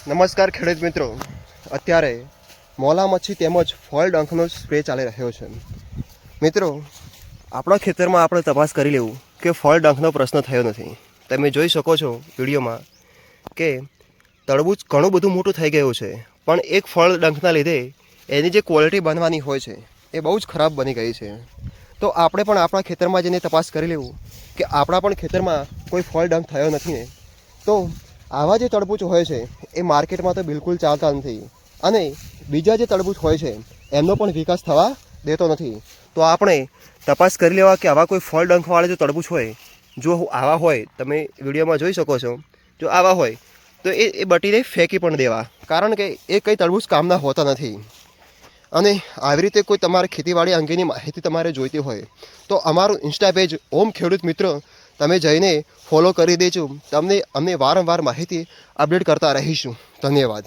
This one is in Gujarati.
નમસ્કાર ખેડૂત મિત્રો, અત્યારે મોલા મચ્છી તેમજ ફળ ડંખનો સ્પ્રે ચાલી રહ્યો છે. મિત્રો, આપણા ખેતરમાં આપણે તપાસ કરી લેવું કે ફળ ડંખનો પ્રશ્ન થયો નથી. તમે જોઈ શકો છો વિડીયોમાં કે તરબૂચ ઘણું બધું મોટું થઈ ગયું છે, પણ એક ફળ ડંખના લીધે એની જે ક્વોલિટી બનવાની હોય છે એ બહુ જ ખરાબ બની ગઈ છે. તો આપણે પણ આપણા ખેતરમાં જઈને તપાસ કરી લેવું કે આપણા પણ ખેતરમાં કોઈ ફળ ડંખ થયો નથી ને. તો આવા જે તરબૂચ હોય છે એ માર્કેટમાં તો બિલકુલ ચાલતા નથી, અને બીજા જે તરબૂચ હોય છે એમનો પણ વિકાસ થવા દેતો નથી. તો આપણે તપાસ કરી લેવા કે આવા કોઈ ફળ ડંખવાળા જો તરબૂચ હોય, જો આવા હોય, તમે વિડીયોમાં જોઈ શકો છો, જો આવા હોય તો એ બટીને ફેંકી પણ દેવા, કારણ કે એ કંઈ તરબૂચ કામના હોતા નથી. અને આવી રીતે કોઈ તમારે ખેતીવાડી અંગેની માહિતી તમારે જોઈતી હોય તો અમારું ઇન્સ્ટા પેજ ઓમ ખેડૂત મિત્ર તમે જઈને ફોલો કરી દેજો. તમને અમને વારંવાર માહિતી અપડેટ કરતા રહીશું. ધન્યવાદ.